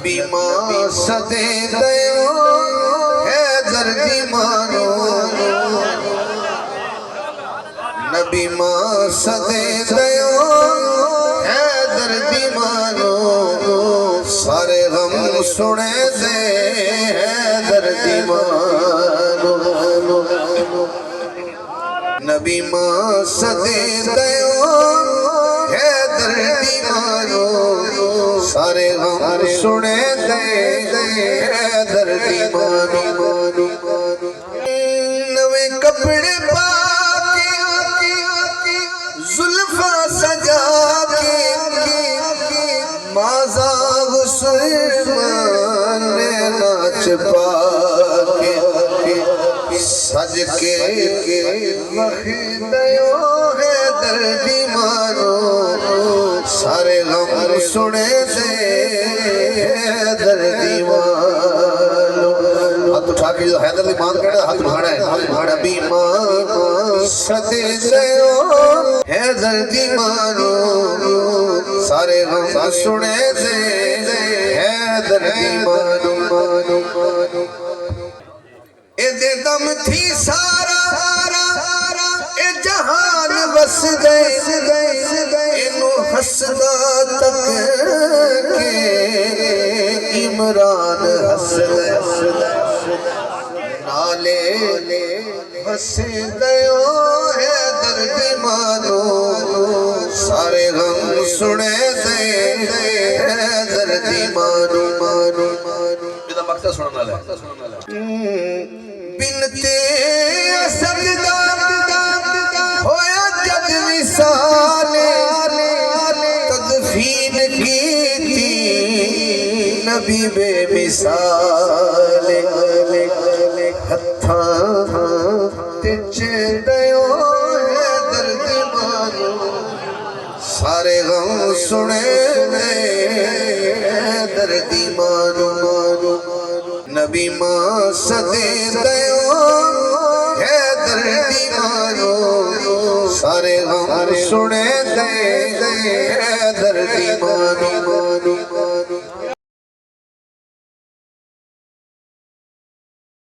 نبی ماں صدے دیو حیدر دی مانو نبی ماں صدے دیو حیدر دی مانو سارے غم سنے دے حیدر دی مانو نبی ماں صدے دیو حیدر دی مانو سارے غم سنے دے حیدر دی مانو نوے کپڑے پا کے زلفاں سجا کے مازا غسلمان نے ناچ پا کے سج کے مخدیو حیدر دی مانو سارے غم سنے دے حیدر دی مانو ہاتھ اٹھا کے جو حیدر دی مان کہنا ہاتھ اٹھانا ہے نبی ماں صدے دیو حیدر دی مانو سارے غم سنے دے حیدر دی مانو اے دے دم تھی سارا اے جہان بس گئے انو حسدہ تک کے عمران حسد نالے بسے دیو حیدر دی مانو سارے غم سنے دے حیدر دی مانو یہ مقصد سننا لے بنتے اسد ہویا جب مثال تدفین کی تھی نبی بے مثال ہتھاں تچ دیو حیدر دی مانو سارے غم سنے دے حیدر دی مانو نبی ماں صدے دیو حیدر دی مانو سارے غم سنے دے حیدر دی مانو